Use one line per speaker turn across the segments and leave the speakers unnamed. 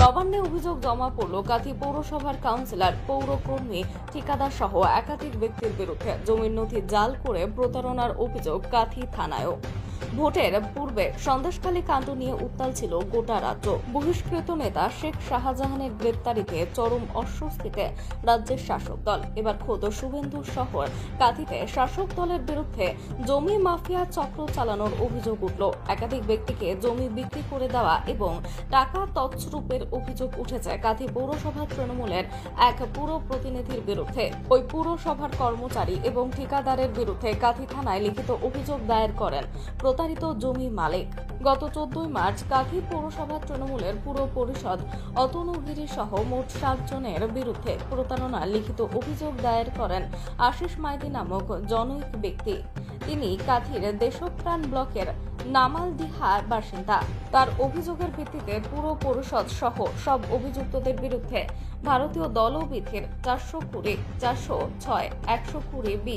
নবান্নে অভিযোগ জমা পড়ল কাঁথি পৌরসভার কাউন্সিলর, পৌরকর্মী, ঠিকাদার সহ একাধিক ব্যক্তির বিরুদ্ধে জমির নথি জাল করে প্রতারণার অভিযোগ কাঁথি থানায়ও। ভোটের পূর্বে সন্দেশখালী কাণ্ড নিয়ে উত্তাল ছিল গোটা রাজ্য। বহিষ্কৃত নেতা শেখ শাহজাহানের গ্রেপ্তারিতে চরম অস্বস্তিতে রাজ্যের শাসক দল। এবার খোদ শুভেন্দু শহর কাঁথিতে শাসক দলের বিরুদ্ধে জমি মাফিয়া চক্র চালানোর অভিযোগ উঠল। একাধিক ব্যক্তিকে জমি বিক্রি করে দেওয়া এবং টাকা তছরূপের অভিযোগ উঠেছে কাঁথি পৌরসভা তৃণমূলের এক পুর প্রতিনিধির বিরুদ্ধে। ওই পুরসভার কর্মচারী এবং ঠিকাদারের বিরুদ্ধে কাঁথি থানায় লিখিত অভিযোগ দায়ের করেন প্রতারিত জমি মালিক। গত 14 মার্চ কাঁথি পৌরসভা তৃণমূলের পুর পরিষদ অতনু গিরি সহ মোট 7 জনের বিরুদ্ধে প্রতারণার লিখিত অভিযোগ দায়ের করেন আশিস মাইতি নামক জনৈক ব্যক্তি। তিনি কাঁথির দেশপ্রাণ ব্লকের নামালদিহার বাসিন্দা। তার অভিযোগের ভিত্তিতে পুর পরিষদ সহ সব অভিযুক্তদের বিরুদ্ধে ভারতীয় দণ্ডবিধির 420, 406, 120B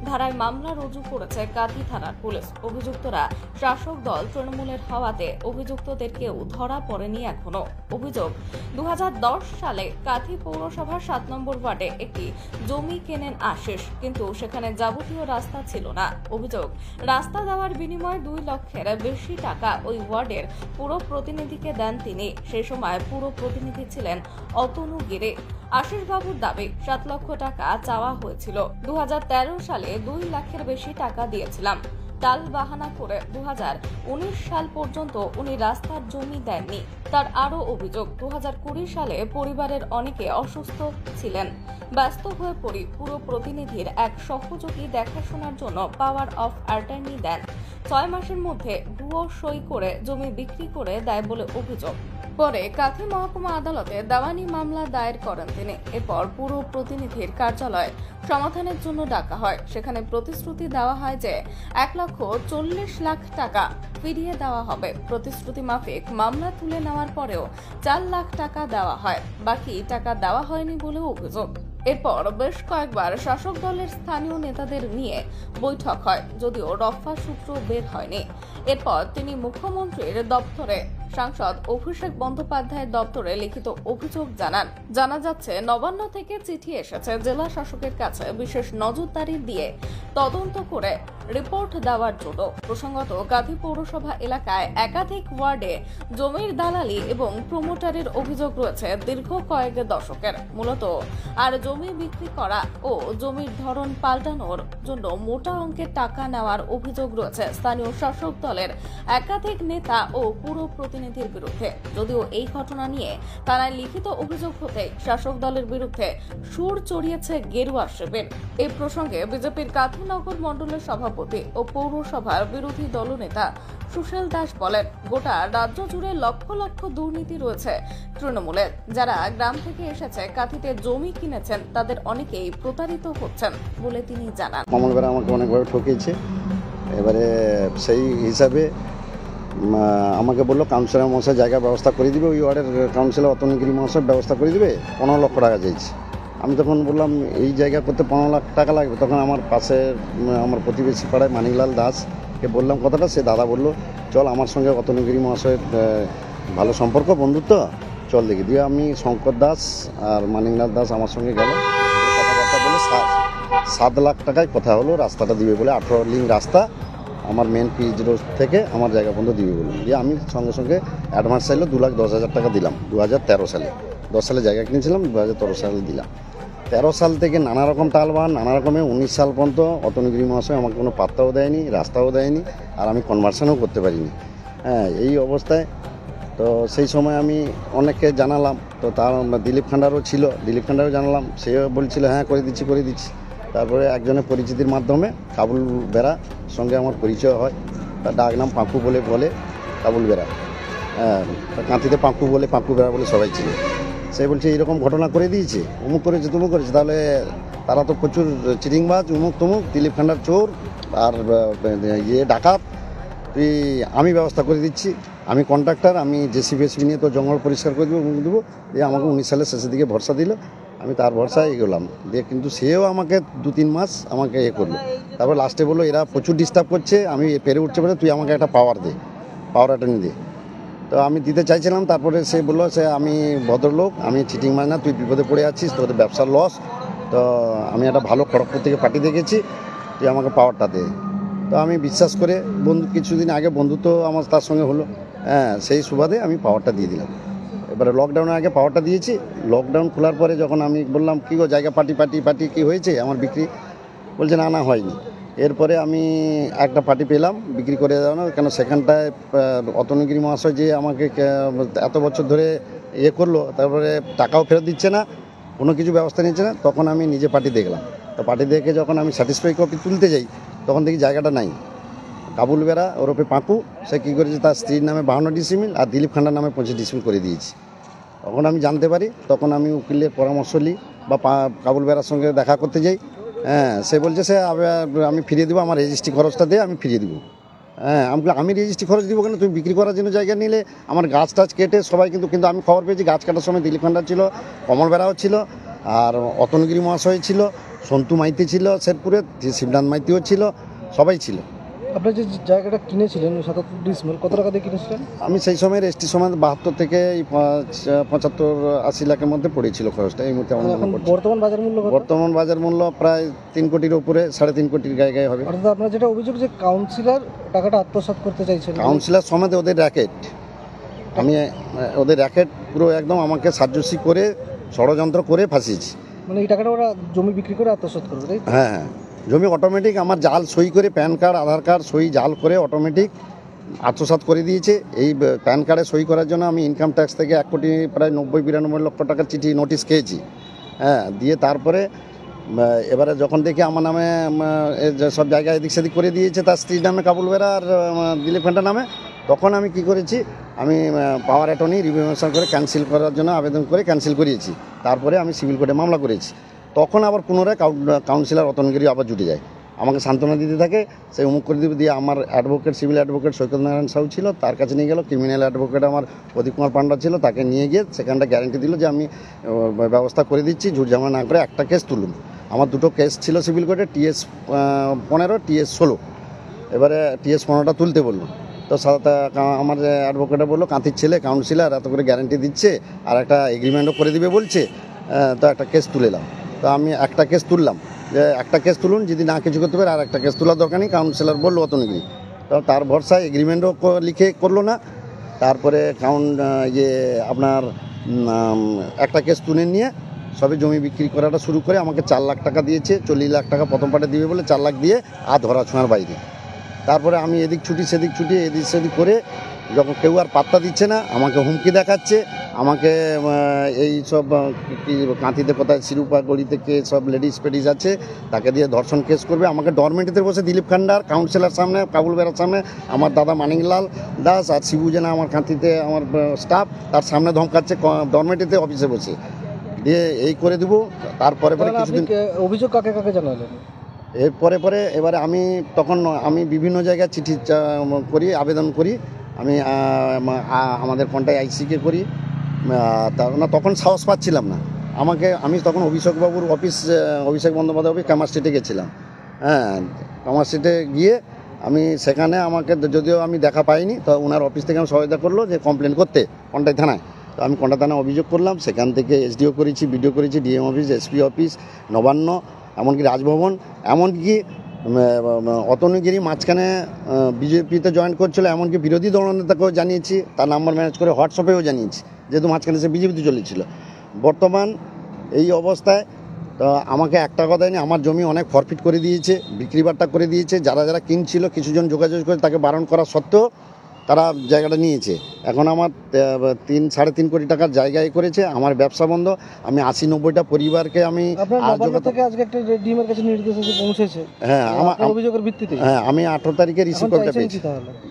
ধারায় মামলা রুজু করেছে কাঁথি থানার পুলিশ। অভিযুক্তরা শাসক দল তৃণমূলের হওয়াতে অভিযুক্তদের কেউ ধরা পড়েনি এখনো। অভিযোগ, 2010 সালে কাঁথি পৌরসভার 7 নম্বর ওয়ার্ডে একটি জমি কেনেন আশিস, কিন্তু সেখানে যাবতীয় রাস্তা ছিল না। অভিযোগ, রাস্তা দেওয়ার বিনিময়ে 2 লক্ষের বেশি টাকা ওই ওয়ার্ডের পুর প্রতিনিধিকে দেন তিনি। সেই সময় পুর প্রতিনিধি ছিলেন অতনু গিরি। আশিস বাবুর দাবি 7 লক্ষ টাকা চাওয়া হয়েছিল। 2013 সালে 2 লাখের বেশি টাকা দিয়েছিলাম। টাল বাহানা করে 2019 সাল পর্যন্ত উনি রাস্তার জমি দেননি। তার আরও অভিযোগ, 2020 সালে পরিবারের অনেকে অসুস্থ ছিলেন। ব্যস্ত হয়ে পড়ি পুর প্রতিনিধির এক সহযোগী দেখাশোনার জন্য পাওয়ার অফ অ্যাটর্নি দেন। 6 মাসের মধ্যে ভুয়ো সই করে জমি বিক্রি করে দেয় বলে অভিযোগ। পরে কাঁথি মহকুমা আদালতে দেওয়ানি মামলা দায়ের করেন তিনি। এরপর পুর প্রতিনিধির কার্যালয় সমাধানের জন্য ডাকা হয়। সেখানে প্রতিশ্রুতি দেওয়া হয় যে 1,40,00,000 টাকা ফিরিয়ে দেওয়া হবে। প্রতিশ্রুতি মাফিক মামলা তুলে নেওয়ার পরেও 4 লাখ টাকা দেওয়া হয়। বাকি টাকা দেওয়া হয়নি বলেও অভিযোগ। এরপর বেশ কয়েকবার শাসক দলের স্থানীয় নেতাদের নিয়ে বৈঠক হয়, যদিও রফা সূত্র বের হয়নি। এরপর তিনি মুখ্যমন্ত্রীর দপ্তরে, সাংসদ অভিষেক বন্দ্যোপাধ্যায়ের দপ্তরে লিখিত অভিযোগ জানান। জানা যাচ্ছে, নবান্ন থেকে চিঠি এসেছে জেলা শাসকের কাছে বিশেষ নজরদারি দিয়ে তদন্ত করে রিপোর্ট দেওয়ার জন্য। প্রসঙ্গত, কাঁথি পৌরসভা এলাকায় একাধিক ওয়ার্ডে জমির দালালি এবং প্রমোটারের অভিযোগ রয়েছে দীর্ঘ কয়েক দশকের। মূলত আর জমি বিক্রি করা ও জমির ধরন পাল্টানোর জন্য মোটা অঙ্কের টাকা নেওয়ার অভিযোগ রয়েছে স্থানীয় শাসক দলের একাধিক নেতা ও পুর প্রতিনিধির বিরুদ্ধে। যদিও এই ঘটনা নিয়ে থানায় লিখিত অভিযোগ হতে শাসক দলের বিরুদ্ধে সুর চড়িয়েছে গেরুয়া শিবির। এই প্রসঙ্গে বিজেপির কাঁথি নগর মণ্ডলের সভাপতি ও পৌরসভার বিরোধী দলনেতা সুশীল দাস বলেন, গোটা রাজ্য জুড়ে লক্ষ লক্ষ দুর্নীতি রয়েছে তৃণমূলের। যারা গ্রাম থেকে এসেছে কাঁথিতে জমি কিনেছেন তাদের অনেকেই প্রতারিত হচ্ছেন বলে তিনি জানান।
কমলবেরা আমাকে অনেকভাবে ঠকিয়েছে। এবারে সেই হিসাবে আমাকে বললো কাউন্সিলর মশাই জায়গা ব্যবস্থা করে দিবে, ওই ওয়ার্ডের কাউন্সিলর অতনু গিরি মশাই ব্যবস্থা করে দিবে। 15 লক্ষ টাকা চাইছে। আমি তখন বললাম এই জায়গা করতে 15 লাখ টাকা লাগবে। তখন আমার পাশে আমার প্রতিবেশী পাড়ায় মানিকলাল দাসকে বললাম কথাটা। সে দাদা বললো, চল আমার সঙ্গে অতনু গিরি মহাশয়ের ভালো সম্পর্ক, বন্ধুত্ব, চল দেখি। দিয়ে আমি শঙ্কর দাস আর মানিকলাল দাস আমার সঙ্গে গেল। কথাবার্তা বলে 7 লাখ টাকায় কথা হলো, রাস্তাটা দিবে বলে। 18 লিং রাস্তা আমার মেন পিচ রোড থেকে আমার জায়গা পর্যন্ত দিবে বলে। দিয়ে আমি সঙ্গে সঙ্গে অ্যাডভান্স চাইলো 2,10,000 টাকা দিলাম। 2013 সালে 10 সালে জায়গা কিনেছিলাম, 2013 সালে দিলাম। 13 সাল থেকে নানা রকম টালবান, নানা রকমের 19 সাল পর্যন্ত অতনু গিরি মহাশয় আমাকে কোনো পাত্তাও দেয়নি, রাস্তাও দেয়নি, আর আমি কনভার্সনও করতে পারিনি। হ্যাঁ, এই অবস্থায় তো সেই সময় আমি অনেককে জানালাম। তো তার দিলীপ খান্ডারও ছিল, দিলীপ খান্ডারও জানালাম। সেও বলছিল হ্যাঁ করে দিচ্ছি। তারপরে একজনের পরিচিতির মাধ্যমে কাবুল বেরা সঙ্গে আমার পরিচয় হয়। তার ডাক নাম পাঁকু বলে কাবুল বেরা। হ্যাঁ, কাঁথিতে পাঁকু বেরা বলে সবাই ছিল। সে বলছে এইরকম ঘটনা করে দিয়েছে, অমুক করেছে তমুক করেছে। তাহলে তারা তো প্রচুর চিটিংবাজ, অমুক তমুক, দিলীপ খান্ডার চোর আর ডাকাত। আমি ব্যবস্থা করে দিচ্ছি, আমি কন্ট্রাক্টর, আমি জেসিবি নিয়ে তো জঙ্গল পরিষ্কার করে দেবো। দিয়ে আমাকে 19 সালের শেষের দিকে ভরসা দিল। আমি তার ভরসায় এগোলাম। দিয়ে কিন্তু সেও আমাকে 2-3 মাস আমাকে করলো। তারপর লাস্টে বললো এরা প্রচুর ডিস্টার্ব করছে, আমি পেরে উঠছে বলে তুই আমাকে একটা পাওয়ার অ্যাটর্নি দে। তো আমি দিতে চাইছিলাম, তারপরে সে বললো সে আমি ভদ্রলোক, আমি চিটিং মারি না, তুই বিপদে পড়ে আছিস, তোদের ব্যবসার লস, তো আমি একটা ভালো খড়গপুর থেকে পার্টি দেখেছি, তুই আমাকে পাওয়ারটা দে। তো আমি বিশ্বাস করে কিছুদিন আগে বন্ধুত্ব আমার তার সঙ্গে হলো, হ্যাঁ, সেই সুবাদে আমি পাওয়ারটা দিয়ে দিলাম। এবারে লকডাউনের আগে পাওয়ারটা দিয়েছি। লকডাউন খোলার পরে যখন আমি বললাম কী গো জায়গা পার্টি কী হয়েছে আমার বিক্রি, বলছে না হয়নি। এরপরে আমি একটা পার্টি পেলাম বিক্রি করে দেওয়া, কেন সেখানটায় অতনুগিরি মহাশয় যে আমাকে এত বছর ধরে করলো, তারপরে টাকাও ফেরত দিচ্ছে না, কোনো কিছু ব্যবস্থা নিচ্ছে না। তখন আমি নিজে পার্টি দেখলাম। তো পার্টি দেখে যখন আমি স্যাটিসফাই কপি তুলতে যাই, তখন দেখি জায়গাটা নাই। কাবুল বেরা ওরফে পাঁকু, সে কী করেছে, তার স্ত্রীর নামে 52 ডিসিমিল আর দিলীপ খান্ডার নামে 25 ডিসিমিল করে দিয়েছি। তখন আমি জানতে পারি, তখন আমি উকিলের পরামর্শ নিই বা কাবুল বেরার সঙ্গে দেখা করতে যাই। হ্যাঁ, সে বলছে সে আমি ফিরিয়ে দেবো, আমার রেজিস্ট্রি খরচটা দিয়ে আমি ফিরিয়ে দেবো। হ্যাঁ, আমি রেজিস্ট্রি খরচ দিব কেন, তুমি বিক্রি করার জন্য জায়গা নিলে। আমার গাছ টাছ কেটে সবাই কিন্তু আমি খবর পেয়েছি গাছ কাটার সময় দিলীপ খান্ডার ছিল, কমল বেরাও ছিল, আর অতনগিরি মহাশয় ছিল, সন্তু মাইতি ছিল শেরপুরে, শিবনাথ মাইতিও ছিল, সবাই ছিল।
আপনি যে জায়গাটা কিনেছিলেন 77 ডিসমিল, কত টাকা দিয়ে কিনেছিলেন?
আমি সেই সময় রেজিস্ট্রি সময় 72 থেকে 75-80 লাখের মধ্যে পড়েছিল খরচটা। এই মুহূর্তে আমার মনে পড়ছে
বর্তমান বাজার মূল্য কত?
বর্তমান বাজার মূল্য প্রায় 3 কোটির উপরে, 3.5 কোটির গায়ে হবে।
অর্থাৎ আপনার যেটা অভিযোগ যে কাউন্সিলর টাকাটা আত্মসাৎ করতে চাইছেন।
কাউন্সিলর সমেত ওদের র্যাকেট, আমি ওদের র্যাকেট পুরো একদম আমাকে সাহায্যসী করে ষড়যন্ত্র করে ফাঁসিয়েছি।
মানে এই টাকাটা ওরা জমি বিক্রি করে আত্মসাৎ করবে, তাই?
হ্যাঁ, জমি অটোমেটিক আমার জাল সই করে, প্যান কার্ড আধার কার্ড সই জাল করে অটোমেটিক আত্মসাৎ করে দিয়েছে। এই প্যান কার্ডে সই করার জন্য আমি ইনকাম ট্যাক্স থেকে 1 কোটি প্রায় 90-92 লক্ষ টাকার চিঠি নোটিশ খেয়েছি। হ্যাঁ, দিয়ে তারপরে এবারে যখন দেখি আমার নামে সব জায়গায় এদিক সেদিক করে দিয়েছে, তার স্ত্রীর নামে কাবুল বেরা আর দিলীপ খান্ডার নামে, তখন আমি কি করেছি, আমি পাওয়ার অ্যাটর্নি রিভিউশন করে ক্যান্সেল করার জন্য আবেদন করে ক্যান্সেল করিয়েছি। তারপরে আমি সিভিল কোর্টে মামলা করেছি। তখন আবার পুনরায় কাউন্সিলর অতনগিরি আবার জুটে যায়, আমাকে সান্ত্বনা দিতে থাকে, সেই অমুক করে দিবে। দিয়ে আমার অ্যাডভোকেট, সিভিল অ্যাডভোকেট সৈকত নারায়ণ সাহু ছিল, তার কাছে নিয়ে গেল। ক্রিমিনাল অ্যাডভোকেট আমার প্রদীপ কুমার পান্ডা ছিল, তাকে নিয়ে গিয়ে সেখানটা গ্যারান্টি দিল যে আমি ব্যবস্থা করে দিচ্ছি, ঝুটঝামেলা না করে একটা কেস তুলুন। আমার দুটো কেস ছিল সিভিল কোর্টে, TS 15, TS 16। এবারে TS 15টা তুলতে বললো। তো আমার অ্যাডভোকেটে বললো কাঁথির ছেলে কাউন্সিলর এত করে গ্যারান্টি দিচ্ছে আর একটা এগ্রিমেন্টও করে দিবে বলছে, তো একটা কেস তুলে এলাম। তো আমি একটা কেস তুললাম, যে একটা কেস তুলুন, যদি না কিছু করতে পারে আর একটা কেস তোলার দরকার নেই, কাউন্সিলর বললো অতনগিরি। তো তার ভরসায় এগ্রিমেন্টও লিখে করলো না। তারপরে আপনার একটা কেস তুলে নিয়ে সবে জমি বিক্রি করাটা শুরু করে আমাকে 4 লাখ টাকা দিয়েছে। 40 লাখ টাকা প্রথম পার্টে দিবে বলে 4 লাখ দিয়ে আর ধরা ছোঁয়ার বাইরে। তারপরে আমি এদিক ছুটি সেদিক ছুটি এদিক সেদিক করে যখন কেউ আর পাত্তা দিচ্ছে না, আমাকে হুমকি দেখাচ্ছে, আমাকে এই সব কাঁথিতে কোথায় শিরুপা গলিতে কে সব লেডিস পেডিস আছে তাকে দিয়ে ধর্ষণ কেস করবে। আমাকে ডরমেটিতে বসে দিলীপ খান্ডার কাউন্সিলর সামনে, কাবুল বেরার সামনে, আমার দাদা মানিকলাল দাস আর শিবু জেনা আমার কাঁথিতে আমার স্টাফ, তার সামনে ধমকাচ্ছে ডরমেটিতে অফিসে বসে দিয়ে এই করে দেবো। তারপরে কিছুদিন
অভিযোগ কাকে কাকে জানালেন?
পরে এবারে আমি বিভিন্ন জায়গায় চিঠি করি, আবেদন করি। আমি আমাদের কন্টাই আইসিকে করি, তখন সাহস পাচ্ছিলাম না। আমি তখন অভিষেকবাবুর অফিস, অভিষেক বন্দ্যোপাধ্যায় অফিস কামার স্ট্রিটে গেছিলাম। হ্যাঁ, কামার স্ট্রিটে গিয়ে আমি সেখানে আমাকে যদিও আমি দেখা পাইনি, তো ওনার অফিস থেকে আমি সহায়তা করলো যে কমপ্লেন করতে কন্টাই থানায়। তো আমি কন্টাই থানায় অভিযোগ করলাম, সেখান থেকে SDO করেছি, BDO করেছি, DM office, SP office, Nabanna, এমনকি রাজভবন, এমনকি অতনুগিরি মাঝখানে বিজেপিতে জয়েন করছিল, এমনকি বিরোধী দলনেতাকেও জানিয়েছি, তার নাম্বার ম্যানেজ করে হোয়াটসঅ্যাপেও জানিয়েছি, যেহেতু মাঝখানে সে বিজেপিতে চলেছিল। বর্তমান এই অবস্থায় তো আমাকে একটা কথাই নেই, আমার জমি অনেক ফরফিট করে দিয়েছে, বিক্রি বাট্টা করে দিয়েছে। যারা কিনছিল কিছুজন যোগাযোগ করে তাকে বারণ করা সত্ত্বেও তারা জায়গাটা নিয়েছে। এখন আমার 3-3.5 কোটি টাকার জায়গায় করেছে, আমার ব্যবসা বন্ধ। আমি 80-90টা পরিবারকে আমি হ্যাঁ আমার অভিযোগের ভিত্তিতে আমি 18 তারিখে রিসিভ করতে পেরেছি।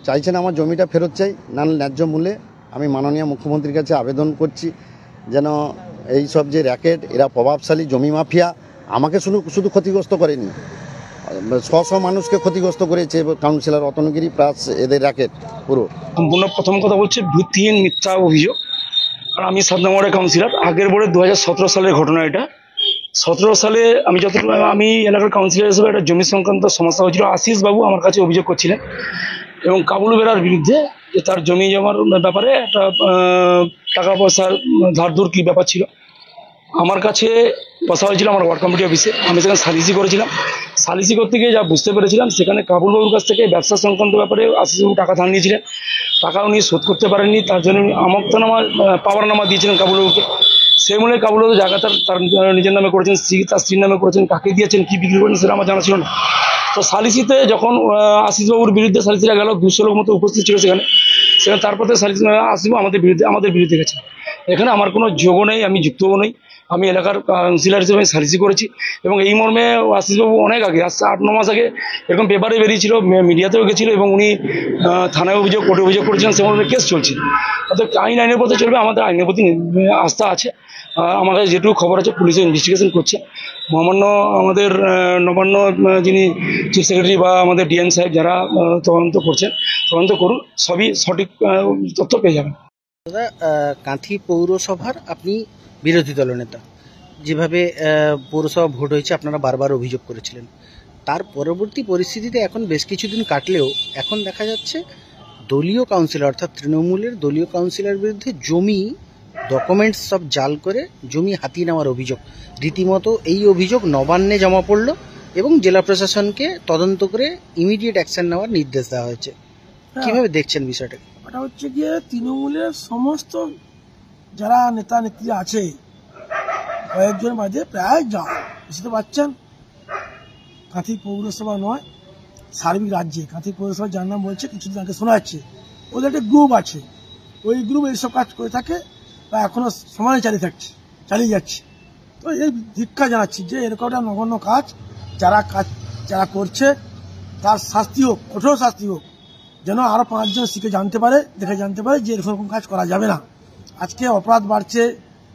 চাইছেন আমার জমিটা ফেরত চাই, না ন্যায্য মূল্যে। আমি মাননীয় মুখ্যমন্ত্রীর কাছে আবেদন করছি যেন এই সব যে র্যাকেট, এরা প্রভাবশালী জমি মাফিয়া, আমাকে শুধু ক্ষতিগ্রস্ত করেনি, 100 মানুষকে ক্ষতিগ্রস্ত করেছে কাউন্সিলর অতনুগিরি প্লাস এদের র্যাকেট পুরো।
সম্পূর্ণ প্রথম কথা বলছে ভিত্তিহীন মিথ্যা অভিযোগ। আর আমি 7 নম্বরের কাউন্সিলর। আগের বোর্ডে 2017 সালের ঘটনা এটা। 17 সালে আমি এলাকার কাউন্সিলর হিসেবে একটা জমি সংক্রান্ত সমস্যা হয়েছিল। আশিস বাবু আমার কাছে অভিযোগ করছিলেন এবং কাবুল বেরার বিরুদ্ধে যে তার জমি জমার ব্যাপারে একটা টাকা পয়সার ধারধুর কী ব্যাপার ছিল। আমার কাছে বসা হয়েছিল আমার ওয়ার্ড কমিটি অফিসে, আমি সেখানে সালিসি করেছিলাম। সালিসি করতে গিয়ে যা বুঝতে পেরেছিলাম, সেখানে কাপুরবাবুর কাছ থেকে ব্যবসা সংক্রান্ত ব্যাপারে আশিসবাবু টাকা ধার নিয়েছিলেন, টাকা উনি শোধ করতে পারেননি, তার জন্য আমক্তনামা পাওয়ারনামা দিয়েছিলেন কাপুরবাবুকে। সেই মূল্যে কাপুরবাবু জায়গা তার নিজের নামে করেছেন, তার স্ত্রীর নামে করেছেন, কাকে দিয়েছেন, কী বিক্রি করেছেন সেটা আমার জানা ছিল না। তো সালিসিতে যখন আশিসবাবুর বিরুদ্ধে সালিসিরা গেল, 200 লোক মতো উপস্থিত ছিল সেখানে তারপরে আশিসবাবু আমাদের বিরুদ্ধে গেছে। এখানে আমার কোনো যোগও নেই, আমি যুক্তও নেই। আমি এলাকার কাউন্সিলর হিসেবে সালিসি করেছি এবং এই মর্মে আশিসবাবু অনেক আগে, আজ 8-9 মাস আগে এরকম পেপারে বেরিয়েছিল, মিডিয়াতেও গেছিলো এবং উনি থানায় অভিযোগ, কোর্টে অভিযোগ করেছিলেন, সে মর্মে কেস চলছে। অর্থাৎ আইনের পথে চলবে, আমাদের আইনের প্রতি আস্থা আছে। আমার কাছে যেটুকু খবর আছে, পুলিশে ইনভেস্টিগেশন করছে। মহামান্য আমাদের নবান্ন যিনি চিফ সেক্রেটারি বা আমাদের ডিএম সাহেব যারা তদন্ত করছেন, তদন্ত করুন, সবই সঠিক তথ্য পেয়ে যাবেন।
দাদা, কাঁথি পৌরসভার আপনি বিরোধী দলনেতা, যেভাবে পৌরসভা ভোট হয়েছে আপনারা বারবার অভিযোগ করেছিলেন, তার পরবর্তী পরিস্থিতিতে এখন বেশ কিছুদিন কাটলেও এখন দেখা যাচ্ছে দলীয় কাউন্সিলর অর্থাৎ তৃণমূলের দলীয় কাউন্সিলর বিরুদ্ধে জমি ডকুমেন্টস সব জাল করে জমি হাতিয়ে নেওয়ার অভিযোগ। রীতিমতো এই অভিযোগ নবান্নে জমা পড়ল এবং জেলা প্রশাসনকে তদন্ত করে ইমিডিয়েট অ্যাকশন নেওয়ার নির্দেশ দেওয়া হয়েছে। কিভাবে দেখছেন বিষয়টা?
ওটা হচ্ছে গিয়ে তৃণমূলের সমস্ত যারা নেতা নেত্রী আছে, কয়েকজন বাদে প্রায় যা বুঝতে পারছেন, কাঁথি পৌরসভা নয় সার্বিক রাজ্যে কাঁথি পৌরসভা যার নাম বলছে, কিছুদিন আগে শোনা যাচ্ছে ওদের একটা গ্রুপ আছে, ওই গ্রুপ এইসব কাজ করে থাকে বা এখনো সমানে চালিয়ে যাচ্ছে। তো এই ধিক্ষা জানাচ্ছি যে এরকম একটা নগণ্য কাজ যারা করছে তার শাস্তি হোক, কঠোর শাস্তি হোক, যেন আরো 5 জন শিখে জানতে পারে, দেখে জানতে পারে যে এরকম কাজ করা যাবে না। আজকে অপরাধ বাড়ছে,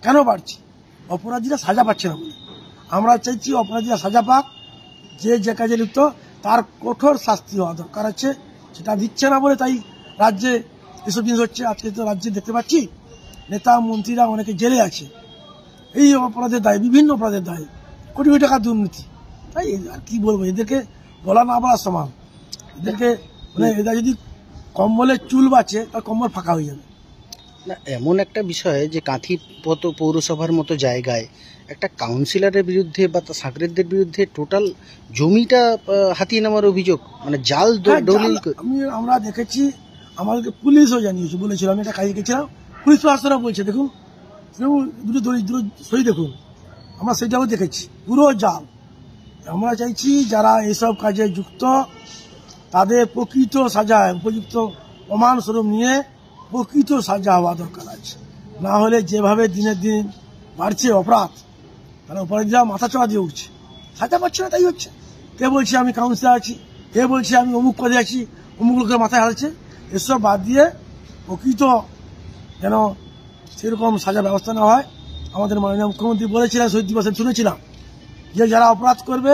কেন বাড়ছে? অপরাধীরা সাজা পাচ্ছে না বলে। আমরা চাইছি অপরাধীরা সাজা পাক, যে কাজে লিপ্ত তার কঠোর শাস্তি হওয়া দরকার আছে, সেটা দিচ্ছে না বলে তাই রাজ্যে এসব জিনিস হচ্ছে। আজকে তো রাজ্যে দেখতে পাচ্ছি নেতা মন্ত্রীরা অনেকে জেলে আছে এই অপরাধের দায়ে, বিভিন্ন অপরাধের দায়ে, কোটি কোটি টাকা দুর্নীতি। তাই আর কি বলবো, এদেরকে বলা না বলার সমান। এদেরকে মানে এরা যদি কম্বলের চুল বাঁচে তার কম্বল ফাঁকা হয়ে যাবে
না। এমন একটা বিষয় যে কাঁথি পৌরসভার মতো জায়গায় একটা কাউন্সিলরের বিরুদ্ধে বা তার সাকরেদদের বিরুদ্ধে টোটাল জমিটা হাতিয়ে নেওয়ার অভিযোগ, মানে জাল দলিল।
আমরা দেখেছি, আমাদেরকে পুলিশও জানিয়েছে, বলেছিল, আমি একটা কাজে গেছিলাম, পুলিশ প্রশাসনও বলছে দেখুন দুটো দরিদ্র সই দেখুন, আমরা সেটাও দেখেছি, পুরো জাল। আমরা চাইছি যারা এইসব কাজে যুক্ত তাদের প্রকৃত সাজায় উপযুক্ত প্রমাণস্বরূপ নিয়ে প্রকৃত সাজা হওয়া দরকার আছে। না হলে যেভাবে দিনের দিন বাড়ছে অপরাধ, তারা অপরাধীরা মাথা চড়া দিয়ে উঠছে, সাজা পাচ্ছে না, তাই হচ্ছে। কে বলছে আমি কাউন্সিলর আছি, কে বলছে আমি অমুক পদে আছি, অমুক লোকের মাথায় হালছে, এসব বাদ দিয়ে প্রকৃত যেন সেরকম সাজা ব্যবস্থা না হয়। আমাদের মাননীয় মুখ্যমন্ত্রী বলেছিলেন, শহীদ দিবসে শুনেছিলাম যে যারা অপরাধ করবে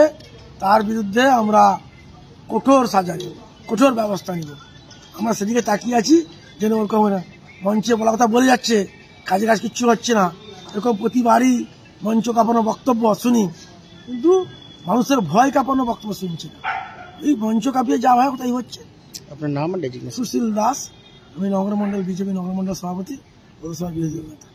তার বিরুদ্ধে আমরা কঠোর সাজা নেব, কঠোর ব্যবস্থা নেব। আমরা সেদিকে তাকিয়ে আছি, যেন ওরকম মঞ্চে বলা কথা বলে যাচ্ছে, কাজ কিচ্ছু হচ্ছে না, এরকম প্রতিবারই মঞ্চ কাঁপানো বক্তব্য শুনি, কিন্তু মানুষের ভয় কাঁপানো বক্তব্য শুনছে না। এই মঞ্চ কাঁপিয়ে যা হয় তাই হচ্ছে।
আপনার নাম?
সুশীল দাস, আমি নগরমন্ডল বিজেপি নগরমন্ডল সভাপতি, পৌরসভা বিরোধী দল নেতা।